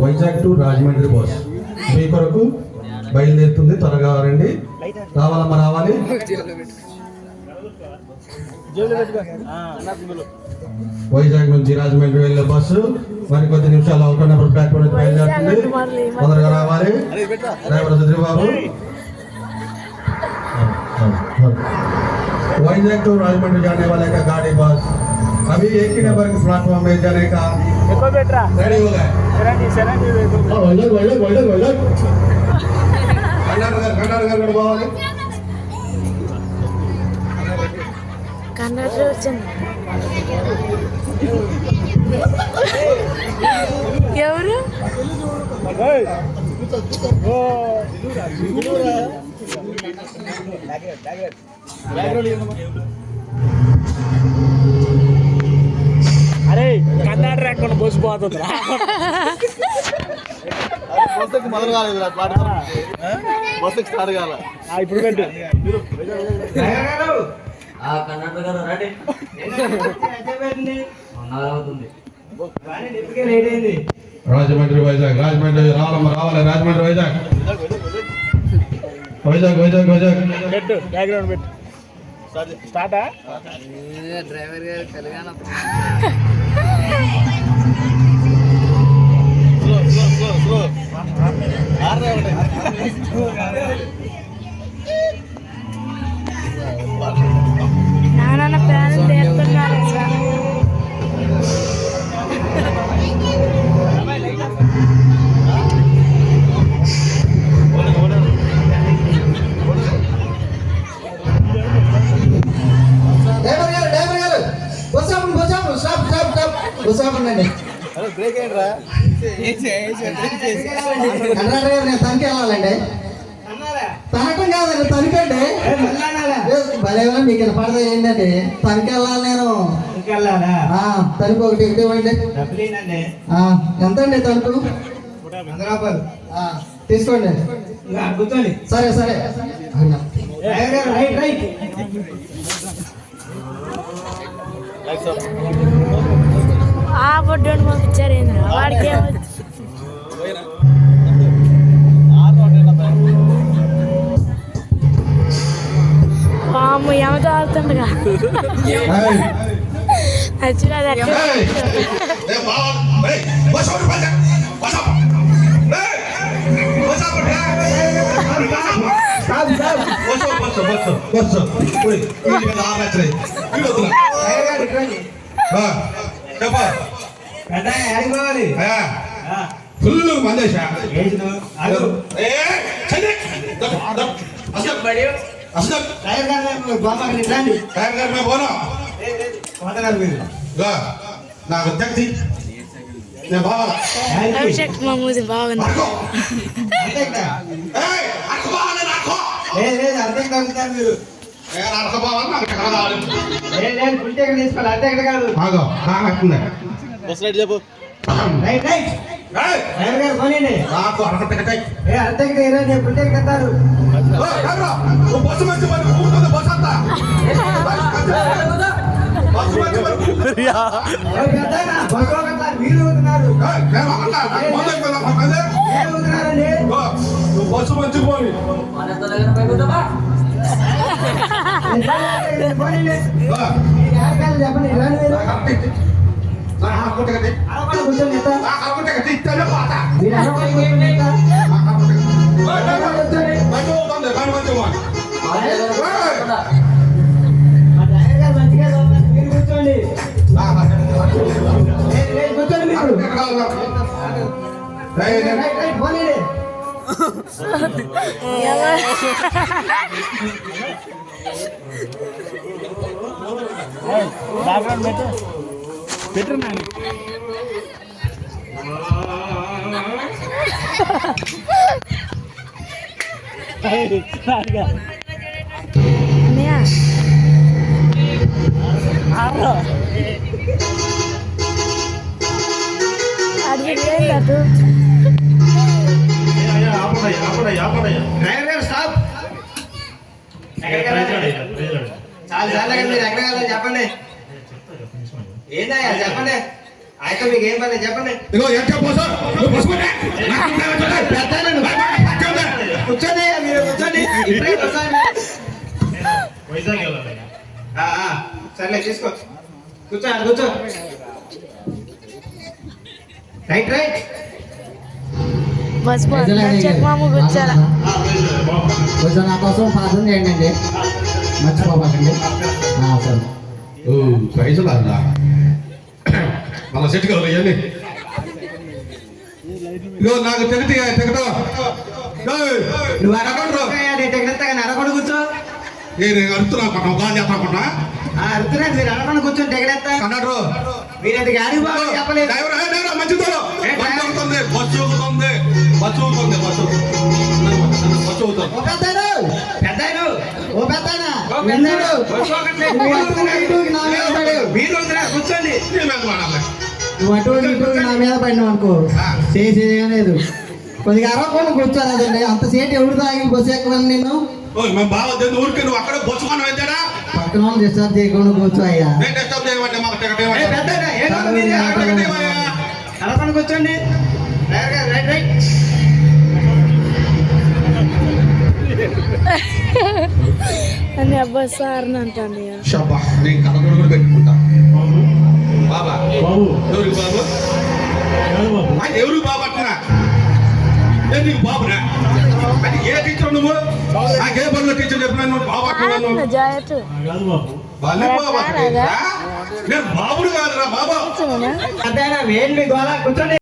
Vizag to Rajahmundry bus మీ కొరకు బయలుదేరుతుంది. త్వరగా రండి. రావాలమ్మా, రావాలి. వైజాగ్ నుంచి రాజమండ్రి వెళ్ళే బస్సు మరికొద్ది నిమిషాలు అవుతున్నప్పుడు ప్లాట్ఫామ్ నుంచి బయలుదేరుతుంది. తొందరగా రావాలి. డ్రైవర్ చంద్రబాబు. वाइजैक टू राजमंड्री जाने वाले का गाड़ी बस अभी एक ही नंबर के प्लेटफॉर्म में जाने का रेडी हो गए। అరే కర్ణాటక అక్కడ బస్సు పోతుందిరా మొదలు కాలేదు బస్సు స్టార్ట్ కాల ఇప్పుడు పెట్టు రాజమండ్రి వైజాగ్ రాజమండ్రి రావాలి రాజమండ్రి వైజాగ్ వైజాగ్ వైజాగ్ వైజాగ్ పెట్టు బ్యాక్గ్రౌండ్ పెట్టు స్టార్టా డ్రైవర్ గారు కలిగాన నాన్న ప్లాన్ చేస్తున్నారు బ్రేక్ అయ్యిండ్రా తనకి వెళ్ళాలండి తనకం కాదండి తనకండి భలేవా మీకు వినపడదా ఏంటండి తనకి వెళ్ళాలి నేను తనకు ఒకటి ఇవ్వండి ఎంత అండి తణుకు తీసుకోండి కూర్చోండి సరే సరే ఆ పొడ్డోని పంపించారు ఏంద్రా వాడికి అమ్మ ఏమ తాగుతుండగా అది ఫుల్ మందేశా నాకు తెచ్చి నేను బాగా అభిషేక్ మమ్మూది బాగుంది బస్ రైడ్ చెప్పు బస్సు మంచి బస్ అంతా బస్సు మంచి పోని బ్యాక్గ్రౌండ్ పెట్టు పెట్టు చాలా చాలా మీరు ఎక్కడ చెప్పండి ఏందయ్యా చెప్పండి అయితే మీకు ఏం పని చెప్పండి ఇగో ఎంత పోసో నువ్వు పోసుకోండి కూర్చోండి మీరు కూర్చోండి ఇప్పుడే కూర్చోండి. సర్లే తీసుకో కూర్చో కూర్చో రైట్ రైట్ బస్ చెక్ మాము కూర్చోాలా కొంచెం నా కోసం ప్రార్థన చేయండి అండి మర్చిపోబాకండి సరే పైసలు అలా మళ్ళా సెట్ కావాలి ఇవన్నీ ఇగో నాకు తెగటం నువ్వు అరగొండు కూర్చో నేను అడుగుతున్నా పట్టం గాలి చేస్తున్నా అడుగుతున్నాను మీరు అరగొండు కూర్చొని తెగడెత్తా కన్నాడు మీరు ఎంత గాడి బాగా చెప్పలేదు మంచిది బస్సు అవుతుంది బస్సు అవుతుంది బస్సు అవుతుంది బస్సు బస్సు అవుతుంది ఓ పెద్దాడు పెద్దాడు ఓ పెద్దానా పెద్దాడు నువ్వు అటు నా మీద పడు మీరు కూర్చోండి నువ్వు అటు నా మీద పడినావు అనుకో చేసేది లేదు కొద్దిగా అరవకుండా కూర్చోరాదండి అంత సేటు ఎవరు తాగి బస్సు ఎక్కమని నేను మేము బాగా ఊరికి నువ్వు అక్కడ బస్సుకొని వెళ్తాడా పక్కన వాళ్ళు డిస్టర్బ్ చేయకుండా కూర్చో అయ్యా నేను డిస్టర్బ్ చేయమంటే మాకు అరవకుండా కూర్చోండి రైట్ రైట్ అని అబ్బా సార్ అంటాను షబ్బా నేను కథలు కూడా పెట్టుకుంటా బాబా ఎవరికి బాబు ఆయన ఎవరికి బాబు అంటున్నా నేను నీకు బాబునా అంటే ఏ టీచర్ నువ్వు నాకే పనులు టీచర్ చెప్పినా నువ్వు బాబు అంటున్నాను జాయట్ బాబు నేను బాబుడు కాదురా బాబా అదేనా వేయండి గోళ కూర్చోండి